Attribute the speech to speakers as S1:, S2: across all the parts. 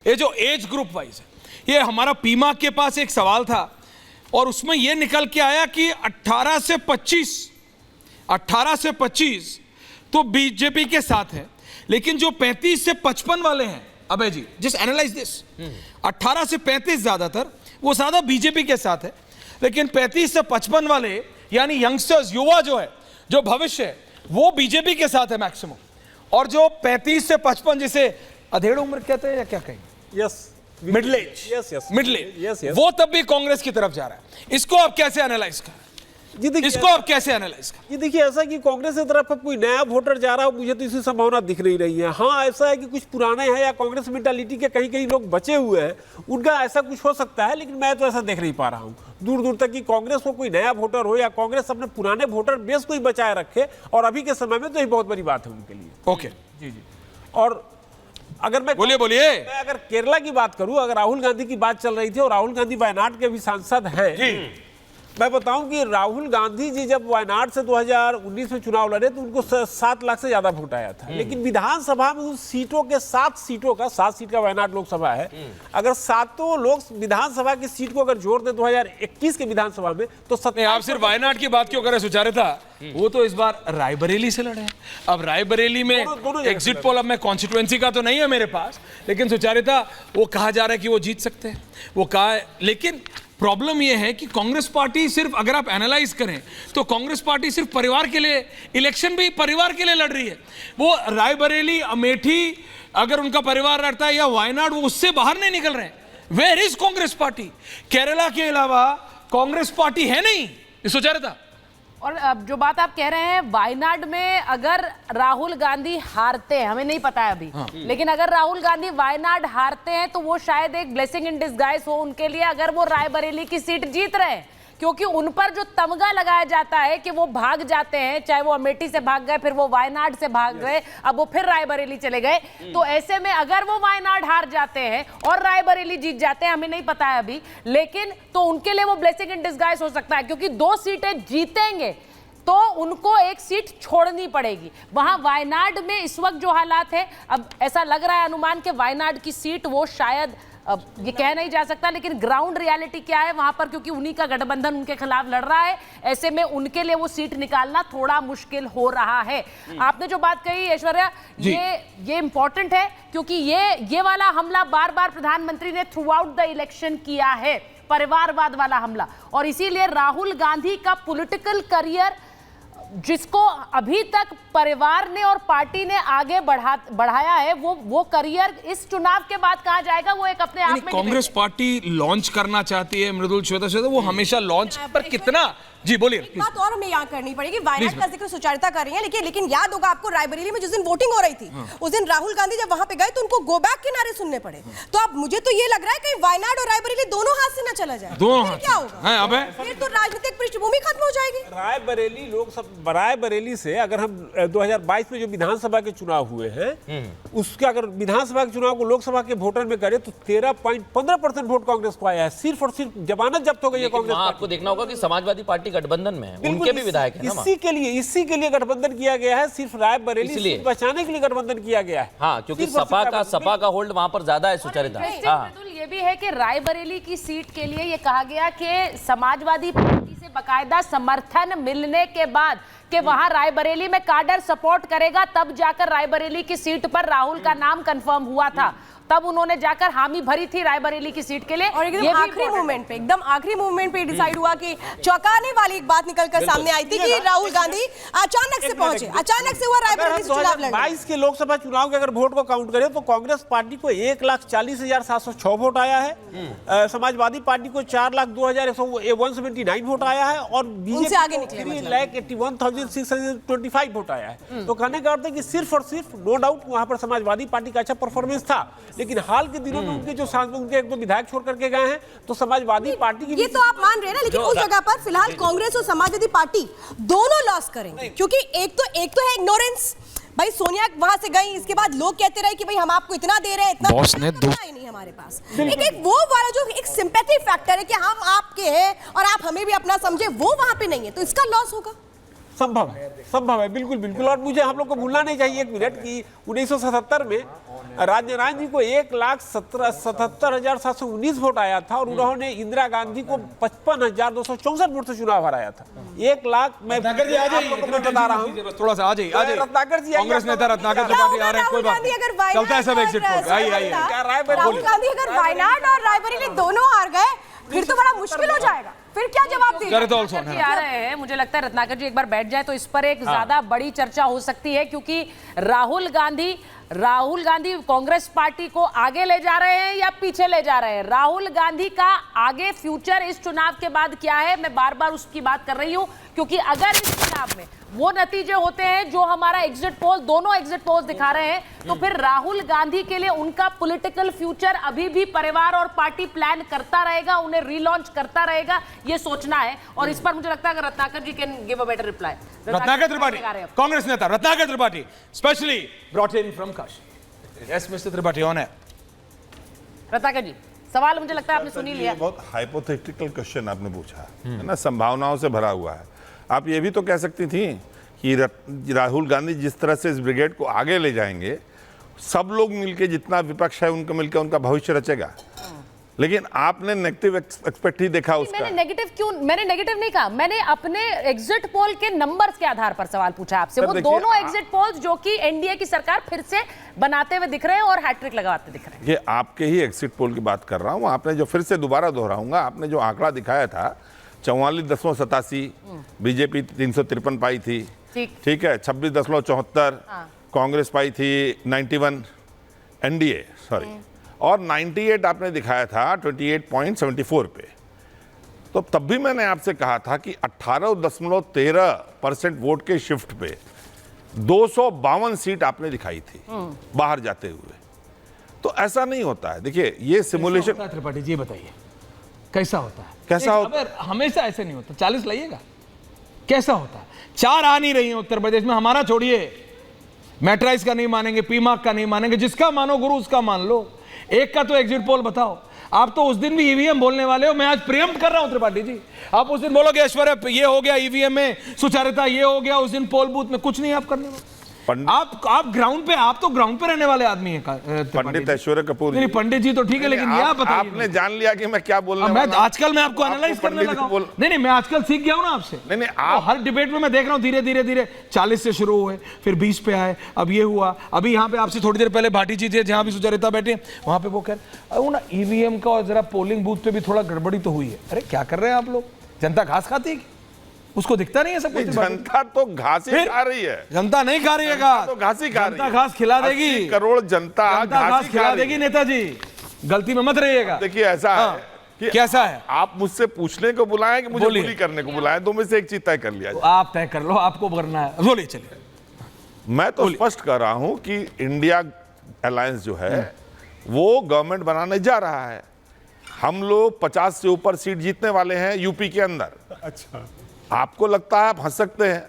S1: ये जो age group wise है, ये हमारा पीमा के पास एक सवाल था और उसमें ये निकल के आया कि 18 से 25 तो बीजेपी के साथ है, लेकिन जो 35 से 55 वाले हैं, अबे जी जस्ट एनालाइज दिस, 18 से 35 ज्यादातर वो ज्यादा बीजेपी के साथ है, लेकिन 35 से 55 वाले यानी यंगस्टर्स, युवा जो है, जो भविष्य है, वो बीजेपी के साथ है मैक्सिमम, और जो 35 से 55 जिसे अधेड़ उम्र कहते हैं या क्या कहें,
S2: yes
S1: middle age, middle age,
S2: yes,
S1: वो तब भी कांग्रेस की तरफ जा रहा है। इसको आप कैसे एनालाइज करें? इसको आप कैसे एनालाइज करें?
S2: ये देखिए, ऐसा कि कांग्रेस की तरफ कोई नया वोटर जा रहा हो, मुझे तो इसी संभावना दिख नहीं रही है। हाँ, ऐसा है कि कुछ पुराने हैं या कांग्रेस मेंटालिटी के कहीं कहीं लोग बचे हुए हैं, उनका ऐसा कुछ हो सकता है, लेकिन मैं तो ऐसा देख नहीं पा रहा हूँ दूर दूर तक कि कांग्रेस को कोई नया वोटर हो या कांग्रेस अपने पुराने वोटर बेस को ही बचाए रखे, और अभी के समय में तो ये बहुत बड़ी बात है उनके लिए।
S1: ओके,
S2: जी जी। और अगर मैं
S1: बोलिए
S2: मैं अगर केरला की बात करूं, अगर राहुल गांधी की बात चल रही थी और राहुल गांधी वायनाड के भी सांसद हैं, मैं बताऊं कि राहुल गांधी जी जब वायनाड से 2019 में चुनाव लड़े तो उनको 7 लाख से ज्यादा वोट आया था, लेकिन विधानसभा में उन सीटों के 7 सीट का वायनाड लोकसभा है, अगर सातों लोग विधानसभा की सीट को अगर जोड़ दे 2021 के विधानसभा में तो
S1: आप सिर्फ वायनाड की बात क्यों कर रहे सुचारिता? वो तो इस बार रायबरेली से लड़े हैं। अब रायबरेली में एग्जिट पोल, अब मैं कॉन्स्टिट्यूएंसी का तो नहीं है मेरे पास, लेकिन सुचारिता वो कहा जा रहा है कि वो जीत सकते हैं, वो कहा है, लेकिन प्रॉब्लम यह है कि कांग्रेस पार्टी सिर्फ, अगर आप एनालाइज करें तो कांग्रेस पार्टी सिर्फ परिवार के लिए, इलेक्शन भी परिवार के लिए लड़ रही है। वो रायबरेली, अमेठी अगर उनका परिवार लड़ता है, या वायनाड, वो उससे बाहर नहीं निकल रहे हैं। Where is Congress party? Kerala के अलावा कांग्रेस पार्टी है नहीं। सुचारिता,
S3: और अब जो बात आप कह रहे हैं, वायनाड में अगर राहुल गांधी हारते हैं, हमें नहीं पता है अभी, लेकिन अगर राहुल गांधी वायनाड हारते हैं तो वो शायद एक ब्लेसिंग इन डिस्गाइज हो उनके लिए, अगर वो रायबरेली की सीट जीत रहे हैं, क्योंकि उन पर जो तमगा लगाया जाता है कि वो भाग जाते हैं, चाहे वो अमेठी से भाग गए, फिर वो वायनाड से भाग गए, अब वो फिर रायबरेली चले गए, तो ऐसे में अगर वो वायनाड हार जाते हैं और रायबरेली जीत जाते हैं, हमें नहीं पता है अभी, लेकिन तो उनके लिए वो ब्लेसिंग इन डिस्गाइज हो सकता है, क्योंकि 2 सीटें जीतेंगे तो उनको एक सीट छोड़नी पड़ेगी। वहां वायनाड में इस वक्त जो हालात है, अब ऐसा लग रहा है अनुमान के वायनाड की सीट वो शायद, अब ये कह नहीं जा सकता, लेकिन ग्राउंड रियलिटी क्या है वहां पर, क्योंकि उन्हीं का गठबंधन उनके खिलाफ लड़ रहा है, ऐसे में उनके लिए वो सीट निकालना थोड़ा मुश्किल हो रहा है। आपने जो बात कही ऐश्वर्या, ये इंपॉर्टेंट है, क्योंकि ये वाला हमला बार बार प्रधानमंत्री ने थ्रू आउट द इलेक्शन किया है, परिवारवाद वाला हमला, और इसीलिए राहुल गांधी का पॉलिटिकल करियर, जिसको अभी तक परिवार ने और पार्टी ने आगे बढ़ाया है, वो करियर इस चुनाव के बाद कहा जाएगा, वो एक अपने आप में
S1: कांग्रेस पार्टी लॉन्च करना चाहती है, मृदुल श्वेता, वो हमेशा लॉन्च, पर कितना? जी बोलिए।
S4: बात और हमें यहाँ करनी पड़ेगी, वायनाड का जिक्र सुचारिता कर रही है, लेकिन याद होगा आपको रायबरेली में जिस दिन वोटिंग हो रही थी, उस दिन राहुल गांधी जब वहां पे गए तो उनको गो बैक के नारे सुनने पड़े। तो अब मुझे तो ये लग रहा है कि वायनाड और रायबरेली दोनों हाथ से ना चला जाए, क्या होगा? फिर तो राजनीतिक पृष्ठभूमि खत्म हो जाएगी।
S2: रायबरेली से अगर हम 2022 में जो विधानसभा के चुनाव हुए हैं, उसके अगर विधानसभा के चुनाव को लोकसभा के वोटर में करें तो 13.15% वोट कांग्रेस को आया है, सिर्फ और सिर्फ जमानत जब्त हो गई है कांग्रेस।
S5: आपको देखना होगा कि समाजवादी पार्टी गठबंधन में है, उनके भी विधायक हैं ना,
S2: इसी के लिए गठबंधन किया गया है, सिर्फ रायबरेली सीट बचाने के लिए गठबंधन किया गया है।
S5: हाँ, क्योंकि सपा का होल्ड वहां पर ज्यादा है। सुचारिता,
S3: ये भी है कि रायबरेली की सीट के लिए ये कहा गया कि समाजवादी पार्टी से बकायदा समर्थन मिलने के बाद कि वहां रायबरेली में काडर सपोर्ट करेगा, तब जाकर रायबरेली की सीट पर राहुल का नाम कंफर्म हुआ था, तब उन्होंने जाकर हामी भरी थी रायबरेली की सीट के लिए।
S4: और एकदम आखिरी मूवमेंट पे डिसाइड हुआ कि चौंकाने वाली एक बात निकलकर सामने आई थी कि राहुल गांधी अचानक से पहुंचे, अचानक से हुआ रायबरेली से चुनाव लड़े।
S2: 22 के लोकसभा चुनाव के अगर वोट को काउंट करें तो कांग्रेस पार्टी को 1,40,706 वोट आया है, समाजवादी पार्टी को 4,02,179 वोट आया है, और बीजेपी को 3,81,625 वोट आया है। तो कहने का अर्थ है कि सिर्फ और सिर्फ, नो डाउट, वहां पर समाजवादी पार्टी का अच्छा परफॉर्मेंस था, लेकिन हाल के दिनों में उनके जो उनके एक दो विधायक छोड़ करके गए हैं, तो समाजवादी पार्टी की,
S4: ये तो आप मान रहे हैं ना, लेकिन उस जगह पर फिलहाल कांग्रेस और समाजवादी पार्टी दोनों लॉस करेंगे, क्योंकि एक तो है इग्नोरेंस। भाई सोनिया वहां से गई, इसके बाद लोग कहते रहे कि भाई हम आपको इतना दे रहे हैं, इतना
S1: बॉस ने दो
S4: ही नहीं हमारे पास। एक वो वाला जो एक सिंपैथी फैक्टर है कि हम आपके हैं और आप हमें भी अपना समझे, वो वहां पे नहीं है, तो इसका लॉस होगा।
S2: संभव है, बिल्कुल। और मुझे हम लोग को भूलना नहीं चाहिए 1 मिनट कि 1977 में राजनारायण जी को 1,77,719 वोट आया था और उन्होंने इंदिरा गांधी को 55,264 वोट से चुनाव हराया था। 1 लाख मैं
S1: रत्नाकर जी आ जाइए,
S2: आप लोगों को मैं बता रहा हूँ।
S1: थोड़ा सा आ जाइए, आ जाइए।
S2: रत्नाकर जी
S1: कांग्रेस नेता रत्नाकर त्रिपाठी आ रहे हैं, कोई बात नहीं, चलता है सब एग्जिट पोल। आइए आइए।
S4: राहुल गांधी अगर वायनाड और रायबरेली दोनों हार गए फिर तो बड़ा मुश्किल हो जाएगा, फिर क्या जवाब देंगे?
S3: जी आ रहे हैं, मुझे लगता है रत्नाकर जी एक बार बैठ जाए तो इस पर एक ज्यादा बड़ी चर्चा हो सकती है, क्योंकि राहुल गांधी कांग्रेस पार्टी को आगे ले जा रहे हैं या पीछे ले जा रहे हैं? राहुल गांधी का आगे फ्यूचर इस चुनाव के बाद क्या है, मैं बार बार उसकी बात कर रही हूं, क्योंकि अगर इस चुनाव में वो नतीजे होते हैं जो हमारा एग्जिट पोल, दोनों एग्जिट पोल दिखा रहे हैं, तो फिर राहुल गांधी के लिए उनका पॉलिटिकल फ्यूचर अभी भी परिवार और पार्टी प्लान करता रहेगा, उन्हें रीलॉन्च करता रहेगा, ये सोचना है। और इस पर मुझे लगता है अगर Ratnakar ji can give a better reply.
S1: Ratnakar Tripathi, Congress नेता Ratnakar Tripathi, specially brought in from Kashi. Yes mister Tripathi, on है।
S3: रत्नाकर जी, सवाल मुझे लगता है आपने सुन ही लिया।
S6: बहुत हाइपोथेटिकल क्वेश्चन आपने पूछा है ना, संभावनाओं से भरा हुआ है। आप ये भी तो कह सकती थी कि राहुल गांधी जिस तरह से इस ब्रिगेड को आगे ले जाएंगे, सब लोग मिलके, जितना विपक्ष है उनका मिलकर उनका भविष्य रचेगा। लेकिन आपने नेगेटिव एक्सपेक्ट ही देखा उसका।
S3: मैंने नेगेटिव नहीं कहा, मैंने अपने एग्जिट पोल के नंबर्स के आधार पर सवाल पूछा आपसे। वो दोनों एग्जिट पोल्स जो कि एनडीए की सरकार फिर से बनाते हुए दिख रहे हैं और हैट्रिक लगाते दिख रहे हैं।
S6: ये आपके ही एग्जिट पोल की बात कर रहा हूं। आपने जो, फिर से दोबारा दोहराऊंगा, आपने जो आंकड़ा दिखाया था 44.87, बीजेपी 353 पाई थी, ठीक है, 26.74 कांग्रेस पाई थी, 91 एनडीए सॉरी, और 98 आपने दिखाया था 28.74 पे। तो तब भी मैंने आपसे कहा था कि 18.13% वोट के शिफ्ट पे 252 सीट आपने दिखाई थी बाहर जाते हुए। तो ऐसा नहीं होता है। देखिए ये सिमुलेशन।
S1: त्रिपाठी जी बताइए कैसा होता है?
S6: कैसा होता है?
S1: हमेशा ऐसे नहीं होता। 40 लाइएगा, कैसा होता है? 4 आ नहीं रही है उत्तर प्रदेश में। हमारा छोड़िए, मैट्राइज का नहीं मानेंगे, पीमार्क का नहीं मानेंगे, जिसका मानो गुरु उसका मान लो। एक का तो एग्जिट पोल बताओ। आप तो उस दिन भी ईवीएम बोलने वाले हो। मैं आज प्रियम्प्ट कर रहा हूं त्रिपाठी जी। आप उस दिन बोलोगे ऐश्वर्या ये हो गया, ईवीएम में सुचारिता ये हो गया, उस दिन पोल बूथ में कुछ नहीं आप करने वाले। आप ग्राउंड पे, आप तो ग्राउंड पे रहने वाले आदमी हैं।
S6: पंडित ऐश्वर्या कपूर
S1: नहीं, पंडित जी तो ठीक है, लेकिन ये बताइए,
S6: आपने जान लिया कि मैं क्या बोलने
S1: मैं आजकल मैं आपको एनालाइज करने लगा हूं। नहीं, मैं आजकल सीख गया हूं ना आपसे।
S6: नहीं,
S1: आप हर डिबेट में मैं देख रहा हूं धीरे धीरे 40 से शुरू हुए, फिर 20 पे आए, अब ये हुआ। अभी यहाँ पे आपसे थोड़ी देर पहले भाटी जी थे, जहां भी सुचरिता बैठे, वहां पे वो कह रहे ना ईवीएम का और जरा पोलिंग बूथ पे भी थोड़ा गड़बड़ी तो हुई है। अरे क्या कर रहे हैं आप लोग? जनता घास खाती है, उसको दिखता नहीं है सब कुछ?
S6: जनता तो घास ही खा रही है।
S1: जनता नहीं खा रही है घास,
S6: तो घास ही खा रही है।
S1: जनता घास खिला देगी।
S6: 80 करोड़ जनता
S1: घास खिला देगी। नेताजी गलती में मत रहिएगा।
S6: देखिए ऐसा है कि
S1: कैसा है,
S6: आप मुझसे पूछने को बुलाएं कि मुझे बुली करने को बुलाएं, दो में से एक चीज तय कर लिया।
S1: आप तय कर लो, आपको करना है। बोलिए, चलिए।
S6: मैं तो स्पष्ट कर रहा हूं कि इंडिया अलायंस जो है वो गवर्नमेंट बनाने जा रहा है। हम लोग 50 से ऊपर सीट जीतने वाले हैं यूपी के अंदर।
S2: अच्छा,
S6: आपको लगता है आप हंस सकते हैं,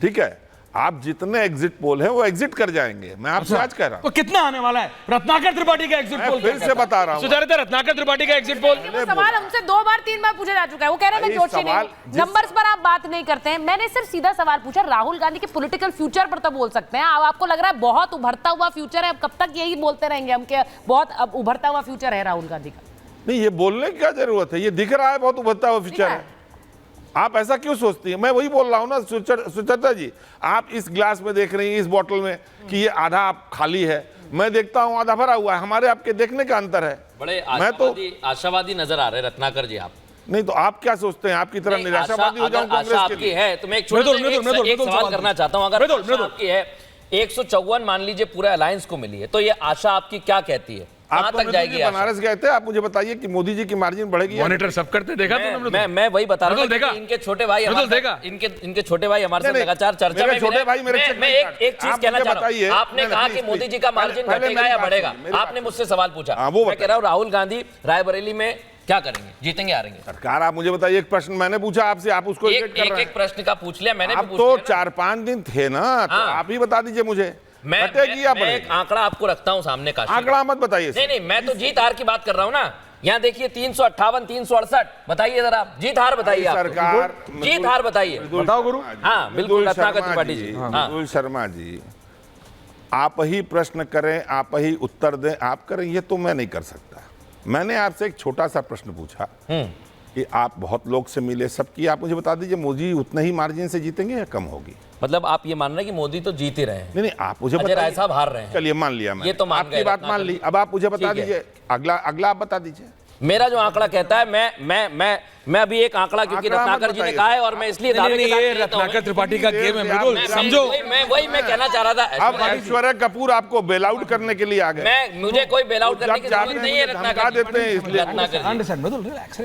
S6: ठीक है? आप जितने एग्जिट पोल है वो एग्जिट कर जाएंगे। मैं आपसे आज कह रहा हूं।
S1: तो कितना आने वाला है रत्नाकर त्रिपाठी का एग्जिट पोल?
S6: फिर से बता रहा हूं,
S1: सुचरिता, रत्नाकर त्रिपाठी का एग्जिट पोल।
S3: सवाल हमसे 2 बार 3 बार पूछा जा चुका है। वो कह रहे हैं मैं जोशी नहीं, नंबर्स पर आप बात नहीं करते हैं। मैंने सिर्फ सीधा सवाल पूछा, राहुल गांधी के पॉलिटिकल फ्यूचर पर तो बोल सकते हैं। अब आपको लग रहा है बहुत उभरता हुआ फ्यूचर है, अब कब तक यही बोलते रहेंगे हम कि बहुत अब उभरता हुआ फ्यूचर है राहुल गांधी का?
S6: नहीं, ये बोलने की क्या जरूरत है? ये दिख रहा है बहुत उभरता हुआ फ्यूचर है। आप ऐसा क्यों सोचती हैं? मैं वही बोल रहा हूं ना सुचरिता जी, आप इस ग्लास में देख रही हैं, इस बोतल में, कि ये आधा आप खाली है, मैं देखता हूं आधा भरा हुआ है। हमारे आपके देखने का अंतर है।
S5: बड़े आशावादी नजर आ रहे रत्नाकर जी आप।
S6: नहीं तो आप क्या सोचते हैं? आपकी तरह निराशावादी हो जाऊं कांग्रेस के लिए?
S5: है तो मैं एक सवाल करना चाहता हूं। अगर आपकी है 154 मान लीजिए पूरे अलायंस को मिली है, तो ये आशा आपकी क्या कहती है?
S6: आप तो बनारस गए थे, आप मुझे बताइए कि मोदी जी की मार्जिन बढ़ेगी?
S1: मॉनिटर सब करते देखा तुमने?
S5: मैं वही बता रहा हूं कि इनके छोटे भाई इनके छोटे भाई हमारे साथ लगातार चर्चा में।
S6: छोटे भाई मेरे
S5: मैं एक चीज कहना चाह रहा हूं। आपने कहा कि मोदी जी का मार्जिन घटेगा या बढ़ेगा, आपने मुझसे सवाल पूछा। मैं कह रहा हूं राहुल गांधी रायबरेली में क्या करेंगे, जीतेंगे हारेंगे?
S6: सरकार, आप मुझे बताइए, एक प्रश्न मैंने पूछा आपसे, आप उसको
S5: एक प्रश्न का पूछ लिया मैंने।
S6: आप तो 4-5 दिन थे ना, तो आप ही बता दीजिए मुझे,
S5: मैं एक आंकड़ा आपको रखता हूं सामने का।
S6: आंकड़ा मत बताइए।
S5: नहीं, मैं तो जीत हार की बात कर रहा हूं ना। यहाँ देखिए 358, 368, बताइए जरा जीत हार बताइए।
S6: सरकार
S5: जीत हार बताइए,
S1: बताओ गुरु।
S5: हाँ बिल्कुल, रत्नाकर त्रिपाठी जी।
S6: मृदुल शर्मा जी, आप ही प्रश्न करें, आप ही उत्तर दें, आप करें, ये तो मैं नहीं कर सकता। मैंने आपसे एक छोटा सा प्रश्न पूछा कि आप बहुत लोग से मिले, सबकी, आप मुझे बता दीजिए मोदी उतने ही मार्जिन से जीतेंगे या कम होगी?
S5: मतलब आप ये मान रहे हैं कि मोदी तो जीत ही रहे हैं?
S6: नहीं, आप मुझे
S5: अजय राय साहब हार रहे हैं।
S6: चलिए मान लिया मैं,
S5: ये तो मान
S6: आपकी
S5: गए,
S6: बात मान ली। अब आप मुझे बता दीजिए अगला आप बता दीजिए।
S5: मेरा जो आंकड़ा कहता है, मैं अभी एक आंकड़ा, क्योंकि
S6: आंकड़ा
S5: रत्नाकर जी ने कहा है और मैं इसलिए दावे के साथ
S1: ये
S5: कहता हूं।
S1: रत्नाकर त्रिपाठी का गेम है मृदुल, समझो।
S5: वही मैं कहना चाह रहा था।
S6: अब ऐश्वर्या कपूर आपको बेल आउट करने के लिए आ गए।
S5: मुझे कोई बेल आउट करने की
S6: जब
S5: जरूरत नहीं है
S6: धमका देते हैं इसलिए।
S5: रत्नाकर जी।
S1: अंडरस्टैंड मृदुल, रिलैक्स।